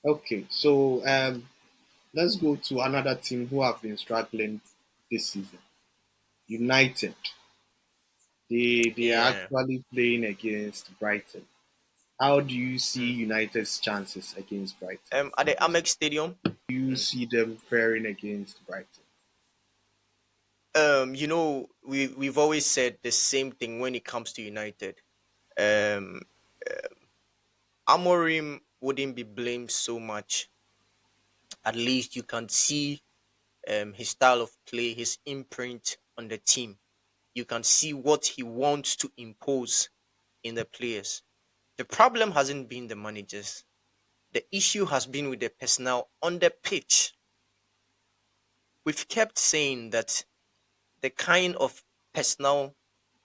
Okay, so let's go to another team who have been struggling this season. United. They are Yeah. actually playing against Brighton. How do you see Mm. United's chances against Brighton At in the this? Amex Stadium. Do you Mm. see them faring against Brighton? We've always said the same thing when it comes to United. Um, Amorim wouldn't be blamed so much. At least you can see his style of play, his imprint on the team. You can see what he wants to impose in the players. The problem hasn't been the managers. The issue has been with the personnel on the pitch. We've kept saying that the kind of personnel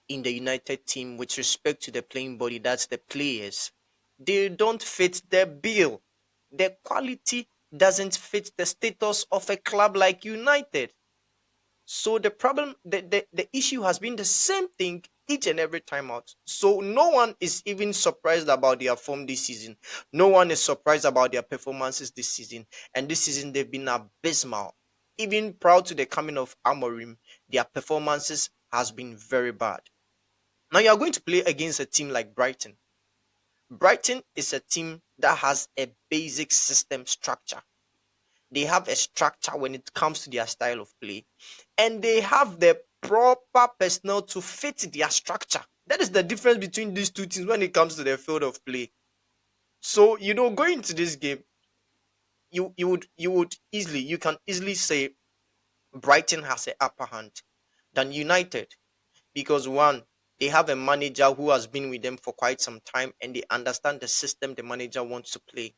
in the United team with respect to the playing body, that's the players, they don't fit the bill. The quality doesn't fit the status of a club like United. So the problem, the issue has been the same thing each and every time out. So no one is even surprised about their form this season. No one is surprised about their performances this season. And this season they've been abysmal. Even prior to the coming of Amorim, their performances has been very bad. Now you are going to play against a team like Brighton. Brighton is a team that has a basic system structure. They have a structure when it comes to their style of play, and they have the proper personnel to fit their structure. That is the difference between these two teams when it comes to their field of play. So, going into this game, you can easily say Brighton has an upper hand than United, because one, they have a manager who has been with them for quite some time and they understand the system the manager wants to play.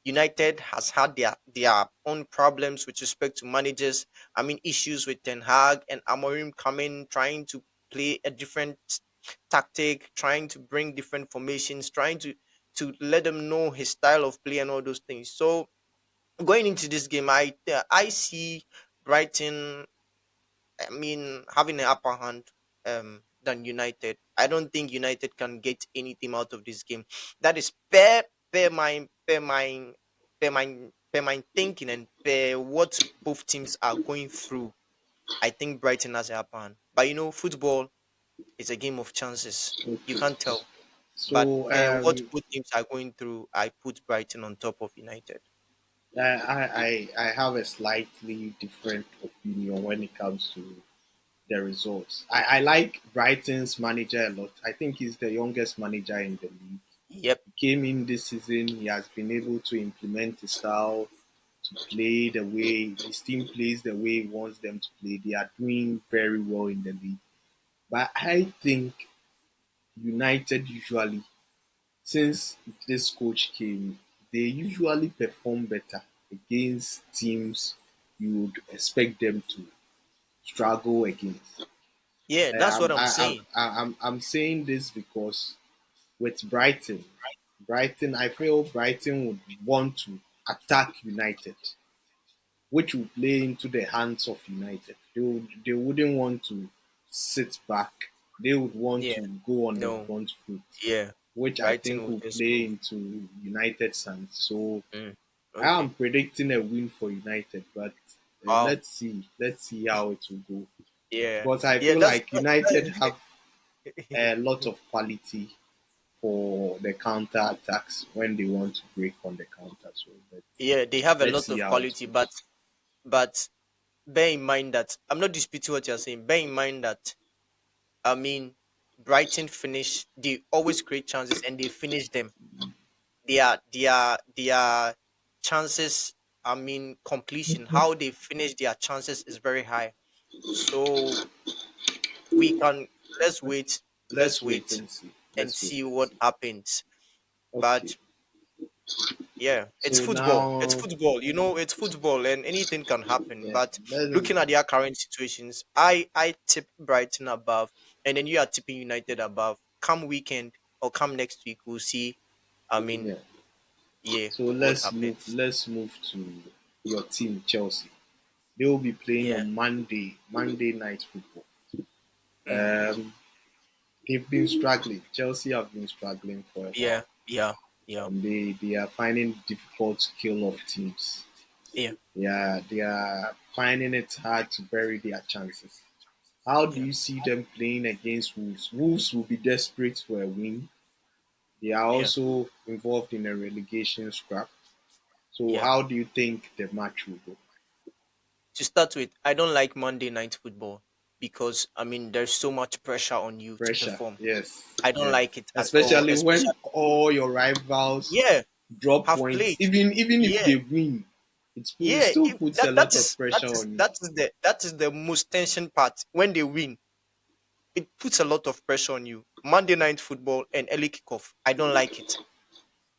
United has had their own problems with respect to managers. I mean, issues with Ten Hag and Amorim coming, trying to play a different tactic, trying to bring different formations, trying to let them know his style of play and all those things. So going into this game, I see Brighton, I mean, having an upper hand than United. I don't think United can get anything out of this game. That is per my thinking and per what both teams are going through. I think Brighton has a upper hand. But football is a game of chances. You Okay. can't tell. But So per what both teams are going through, I put Brighton on top of United. I have a slightly different opinion when it comes to the results. I like Brighton's manager a lot. I think he's the youngest manager in the league. Yep. He came in this season, he has been able to implement his style to play the way his team plays the way he wants them to play. They are doing very well in the league. But I think United usually, since this coach came, they usually perform better against teams you would expect them to struggle against. Yeah, that's what I'm saying. I'm saying this because with Brighton, I feel Brighton would want to attack United, which will play into the hands of United. They wouldn't want to sit back. They would want Yeah. to go on the No. front foot, Yeah. which I Brighton think will will just play go. into United's hands. So Mm. I Okay. am predicting a win for United, but Wow. let's see how it will go. Yeah. Because I Yeah. feel That's like United that- have a lot of quality for the counter attacks when they want to break on the counter. So yeah. They have a let's lot see of how it quality, goes. but bear in mind that I'm not disputing what you're saying. Bear in mind that I mean Brighton finish. They always create chances and they finish them. Their chances. I mean completion. How they finish their chances is very high. So we can let's wait. Let's Let's wait wait and see. and Let's wait see and what see. happens. Okay. But yeah, it's So football. It's now, football. It's football, and anything can happen. yeah, But let's, looking at their current situations, I tip Brighton above, and then you are tipping United above. Come weekend or come next week, we'll see. I mean, yeah. yeah, So what let's move. happens? Let's move to your team, Chelsea. They will be playing Yeah. on Monday night football. Mm. Um, they've been struggling. Chelsea have been struggling for a Yeah. while. Yeah. Yeah. They are finding it difficult to kill off teams. Yeah. They are finding it hard to bury their chances. How do Yeah. you see them playing against Wolves? Wolves will be desperate for a win. They are Yeah. also involved in a relegation scrap. So Yeah. how do you think the match will go? To start with, I don't like Monday night football because there's so much pressure on you to Pressure, perform. yes, I don't yes. like it at all. Especially when Especially, all your rivals yeah, drop have points, played. even if Yeah, they win, it yeah. still puts a lot of pressure on you. That is the most tension part. When they win, it puts a lot of pressure on you. Monday night football and early kickoff. I don't like it.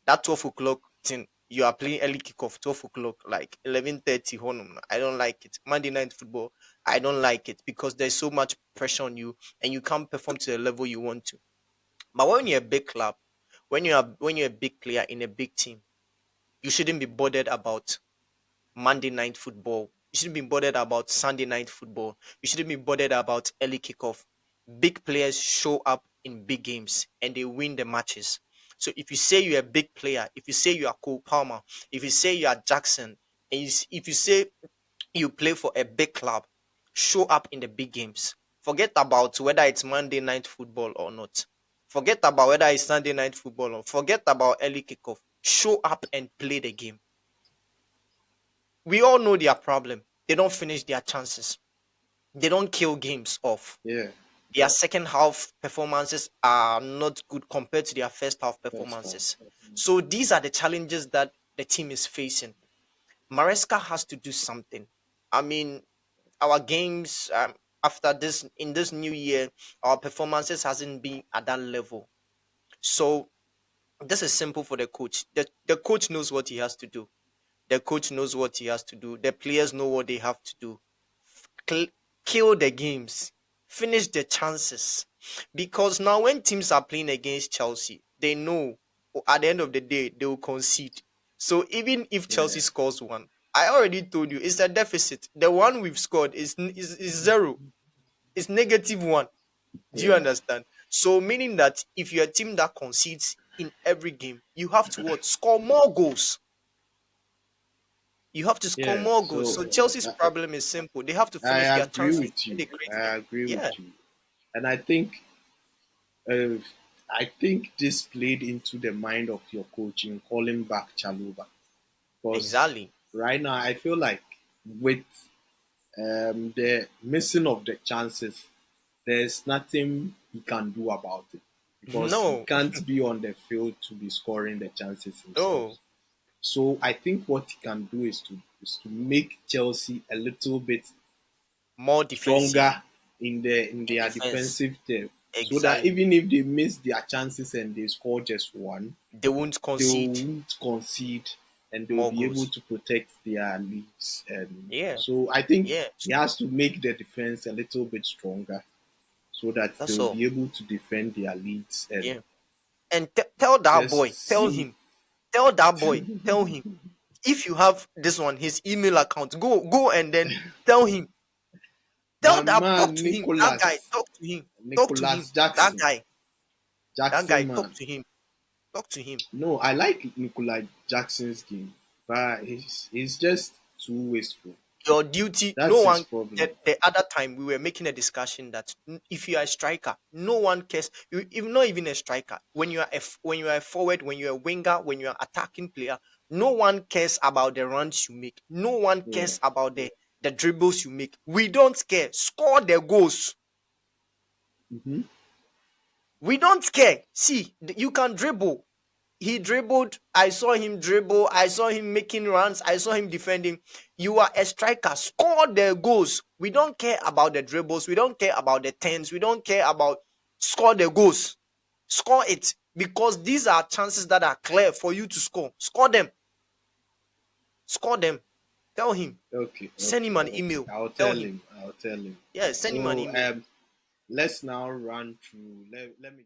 That 12 o'clock thing. You are playing early kickoff 12 o'clock, like 11:30 honum. I don't like it. Monday night football. I don't like it because there's so much pressure on you and you can't perform to the level you want to. But when you're a big club, when you're a big player in a big team, you shouldn't be bothered about Monday night football. You shouldn't be bothered about Sunday night football. You shouldn't be bothered about early kickoff. Big players show up in big games and they win the matches. So if you say you're a big player, if you say you are Cole Palmer, if you say you are Jackson, and if you say you play for a big club, show up in the big games. Forget about whether it's Monday night football or not. Forget about whether it's Sunday night football or forget about early kickoff. Show up and play the game. We all know their problem. They don't finish their chances. They don't kill games off. Yeah, Their second half performances are not good compared to their first half first half. performances. So these are the challenges that the team is facing. Maresca has to do something. I mean, our games after this in this new year, our performances hasn't been at that level. So this is simple for the coach. The coach knows what he has to do. The coach knows what he has to do. The players know what they have to do. Cl- Kill the games, finish the chances. Because now, when teams are playing against Chelsea, they know at the end of the day they will concede. So even if Chelsea Yeah, scores one, I already told you it's a deficit. The one we've scored is zero. It's -1. Do you yeah, understand? So meaning that if you're a team that concedes in every game, you have to what? Score more goals. You have to score yeah. more goals. So So Chelsea's I, problem is simple. They have to I finish their agree chances with when you. they create them. I agree Yeah, with you, and uh, I think this played into the mind of your coach in calling back Chaluba because exactly. right now I feel like with the missing of the chances, there's nothing he can do about it because he No, can't be on the field to be scoring the chances himself. no, So I think what he can do is to make Chelsea a little bit more defensive stronger in in their defense. defensive term, so that Exactly. even if they miss their chances and they score just one, They won't they concede won't concede and they'll more be able goals. to protect their leads. And Yeah, so I think yeah. he has to make the defense a little bit stronger so that That's they'll all. be able to defend their leads and Yeah. And tell that just boy, tell see. him, tell that boy, tell him. If you have this one, his email account, go and then tell him. My Tell that, talk man to him. That guy, talk to him. Talk to him. Nicholas That Jackson, guy, that guy, Jackson talk man. to him. Talk to him. No, I like Nicholas Jackson's game, but he's just too wasteful. Your duty, no That's his one. problem. The other time we were making a discussion that if you are a striker, no one cares. You, if not even a striker, when you are when you are a forward, when you are a winger, when you are attacking player, no one cares about the runs you make. No one Yeah. cares about the dribbles you make. We don't care. Score the goals. Hmm. We don't care. See, you can dribble. He dribbled. I saw him dribble. I saw him making runs. I saw him defending. You are a striker. Score the goals. We don't care about the dribbles. We don't care about the tens. We don't care about score the goals. Score it because these are chances that are clear for you to score. Score them. Score them. Tell him. Okay, Send okay, him an okay. email. I'll Tell tell him. him. I'll tell him. Yeah, send him an So email. let's now run through. Let me